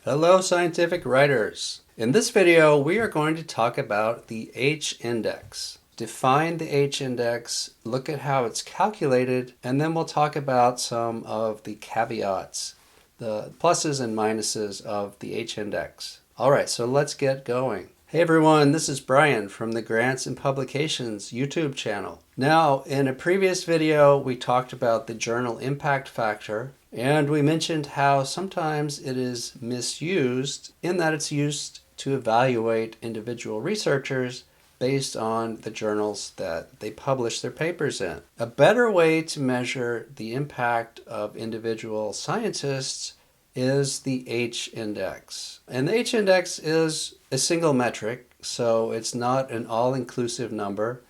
Hello, scientific writers. In this video, we are going to talk about the H-index. Define the H-index, look at how it's calculated, and then we'll talk about some of the caveats, the pluses and minuses of the H-index. All right, so let's get going. Hey everyone, this is Brian from the Grants and Publications YouTube channel. Now, in a previous video, we talked about the journal impact factor, and we mentioned how sometimes it is misused in that it's used to evaluate individual researchers based on the journals that they publish their papers in. A better way to measure the impact of individual scientists is the H-index. And the H-index is a single metric, so it's not an all-inclusive number,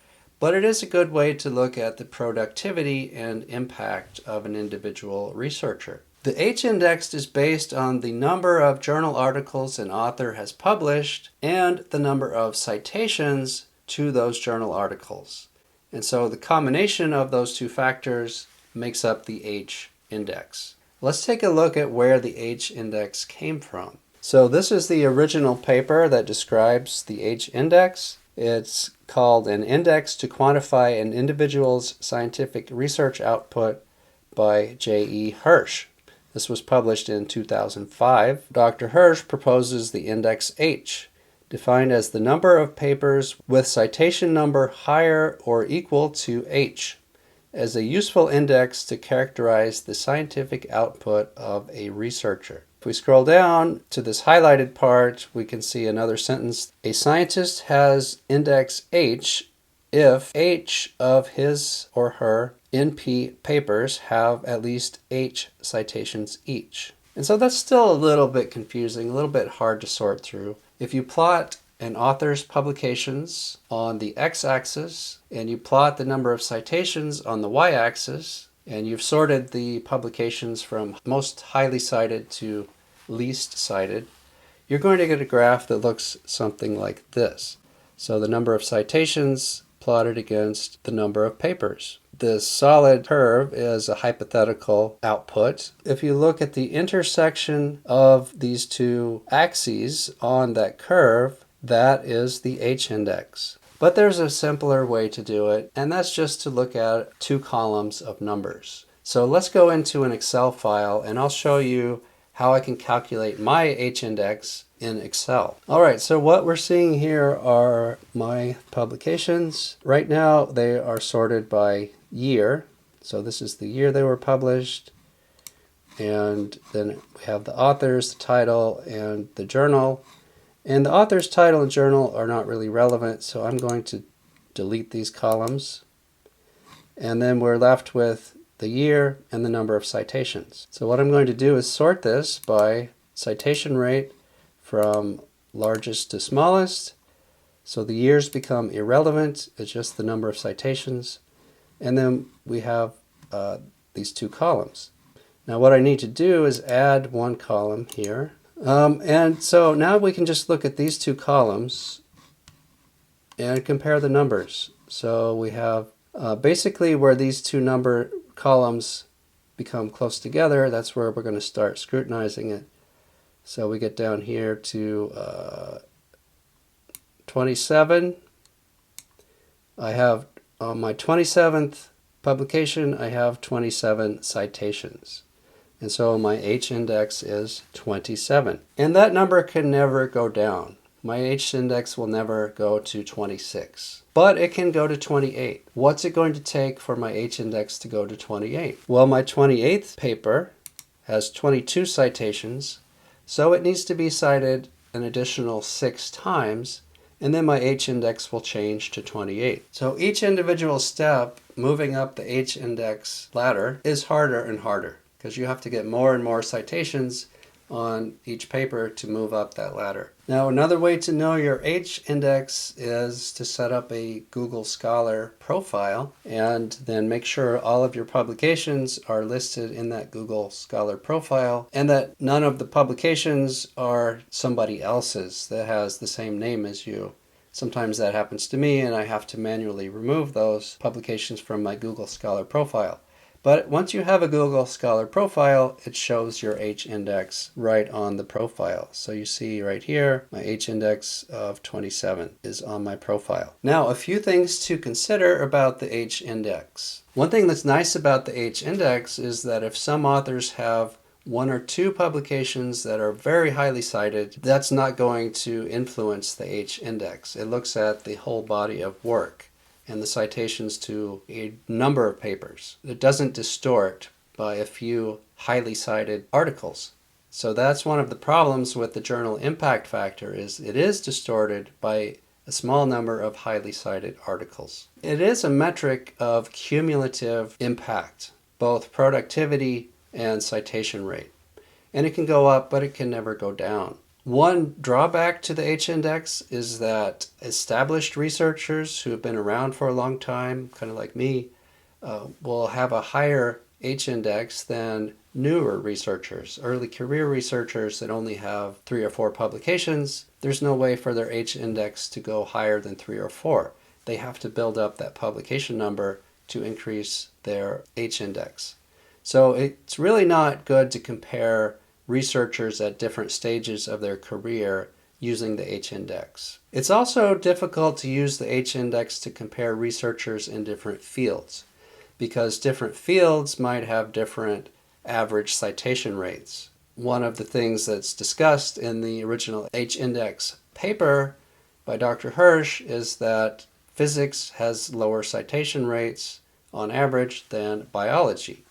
but it is a good way to look at the productivity and impact of an individual researcher. The H-index is based on the number of journal articles an author has published and the number of citations to those journal articles. And so the combination of those two factors makes up the H-index. Let's take a look at where the H-index came from. So this is the original paper that describes the H-index. It's called An Index to Quantify an Individual's Scientific Research Output by J.E. Hirsch. This was published in 2005. Dr. Hirsch proposes the index H, defined as the number of papers with citation number higher or equal to H, as a useful index to characterize the scientific output of a researcher. If we scroll down to this highlighted part, we can see another sentence. A scientist has index H if H of his or her NP papers have at least H citations each. And so that's still a little bit confusing, a little bit hard to sort through. If you plot an author's publications on the x-axis and you plot the number of citations on the y-axis, and you've sorted the publications from most highly cited to least cited, you're going to get a graph that looks something like this. So the number of citations plotted against the number of papers. This solid curve is a hypothetical output. If you look at the intersection of these two axes on that curve, that is the H-index. But there's a simpler way to do it, and that's just to look at two columns of numbers. So let's go into an Excel file, and I'll show you how I can calculate my H-index in Excel. All right, so what we're seeing here are my publications. Right now, they are sorted by year. So this is the year they were published. And then we have the authors, the title, and the journal. And the author's title and journal are not really relevant, so I'm going to delete these columns. And then we're left with the year and the number of citations. So what I'm going to do is sort this by citation rate from largest to smallest. So the years become irrelevant, it's just the number of citations. And then we have these two columns. Now what I need to do is add one column here. And so now we can just look at these two columns and compare the numbers. So we have basically where these two number columns become close together, that's where we're going to start scrutinizing it. So we get down here to 27. I have on my 27th publication, I have 27 citations. And so my H-index is 27. And that number can never go down. My H-index will never go to 26. But it can go to 28. What's it going to take for my H-index to go to 28? Well, my 28th paper has 22 citations, so it needs to be cited an additional 6 times, and then my H-index will change to 28. So each individual step moving up the H-index ladder is harder and harder, because you have to get more and more citations on each paper to move up that ladder. Now another way to know your H-index is to set up a Google Scholar profile and then make sure all of your publications are listed in that Google Scholar profile and that none of the publications are somebody else's that has the same name as you. Sometimes that happens to me and I have to manually remove those publications from my Google Scholar profile. But once you have a Google Scholar profile, it shows your H-index right on the profile. So you see right here, my H-index of 27 is on my profile. Now, a few things to consider about the H-index. One thing that's nice about the H-index is that if some authors have one or two publications that are very highly cited, that's not going to influence the H-index. It looks at the whole body of work and the citations to a number of papers. It doesn't distort by a few highly cited articles. So that's one of the problems with the journal impact factor, is it is distorted by a small number of highly cited articles. It is a metric of cumulative impact, both productivity and citation rate. And it can go up, but it can never go down. One drawback to the H-index is that established researchers who have been around for a long time, kind of like me, will have a higher H-index than newer researchers, early career researchers that only have 3 or 4 publications. There's no way for their H-index to go higher than 3 or 4. They have to build up that publication number to increase their H-index. So it's really not good to compare researchers at different stages of their career using the H-index. It's also difficult to use the H-index to compare researchers in different fields, because different fields might have different average citation rates. One of the things that's discussed in the original H-index paper by Dr. Hirsch is that physics has lower citation rates on average than biology.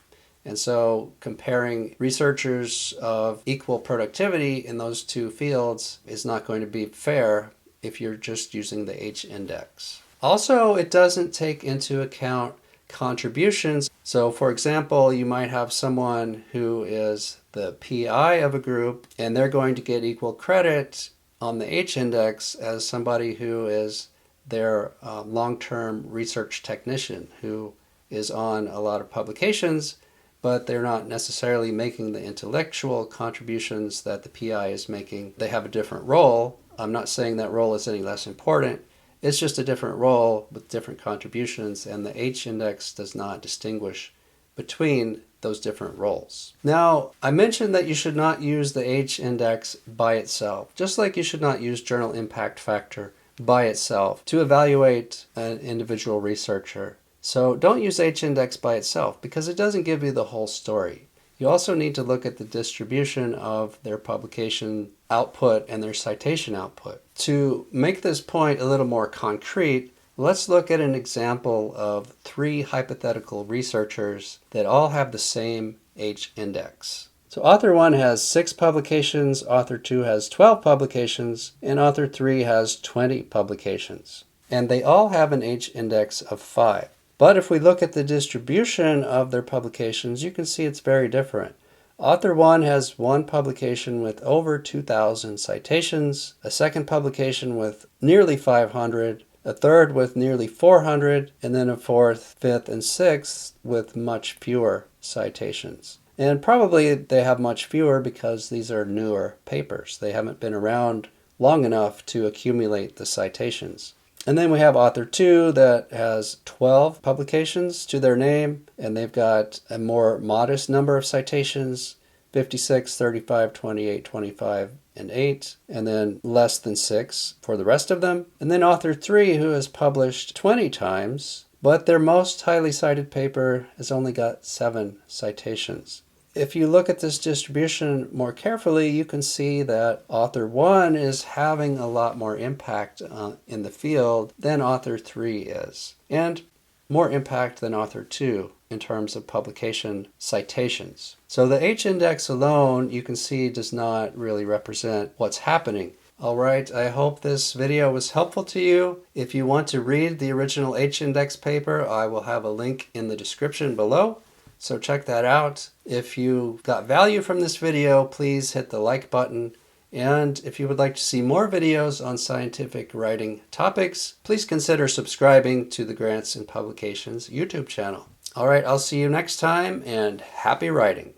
And so comparing researchers of equal productivity in those two fields is not going to be fair if you're just using the H-index. Also, it doesn't take into account contributions. So for example, you might have someone who is the PI of a group, and they're going to get equal credit on the H-index as somebody who is their long-term research technician who is on a lot of publications, but they're not necessarily making the intellectual contributions that the PI is making. They have a different role. I'm not saying that role is any less important. It's just a different role with different contributions, and the H-index does not distinguish between those different roles. Now, I mentioned that you should not use the H-index by itself, just like you should not use journal impact factor by itself to evaluate an individual researcher. So don't use H-index by itself because it doesn't give you the whole story. You also need to look at the distribution of their publication output and their citation output. To make this point a little more concrete, let's look at an example of 3 hypothetical researchers that all have the same H-index. So author 1 has 6 publications, author 2 has 12 publications, and author 3 has 20 publications. And they all have an H-index of 5. But if we look at the distribution of their publications, you can see it's very different. Author 1 has 1 publication with over 2,000 citations, a second publication with nearly 500, a third with nearly 400, and then a fourth, fifth, and sixth with much fewer citations. And probably they have much fewer because these are newer papers. They haven't been around long enough to accumulate the citations. And then we have author 2 that has 12 publications to their name, and they've got a more modest number of citations, 56, 35, 28, 25, and 8, and then less than 6 for the rest of them. And then author 3, who has published 20 times, but their most highly cited paper has only got 7 citations. If you look at this distribution more carefully, you can see that author 1 is having a lot more impact in the field than author 3 is, and more impact than author 2 in terms of publication citations. So the H-index alone, you can see, does not really represent what's happening. All right, I hope this video was helpful to you. If you want to read the original H-index paper, I will have a link in the description below. So check that out. If you got value from this video, please hit the like button. And if you would like to see more videos on scientific writing topics, please consider subscribing to the Grants and Publications YouTube channel. All right, I'll see you next time, and happy writing.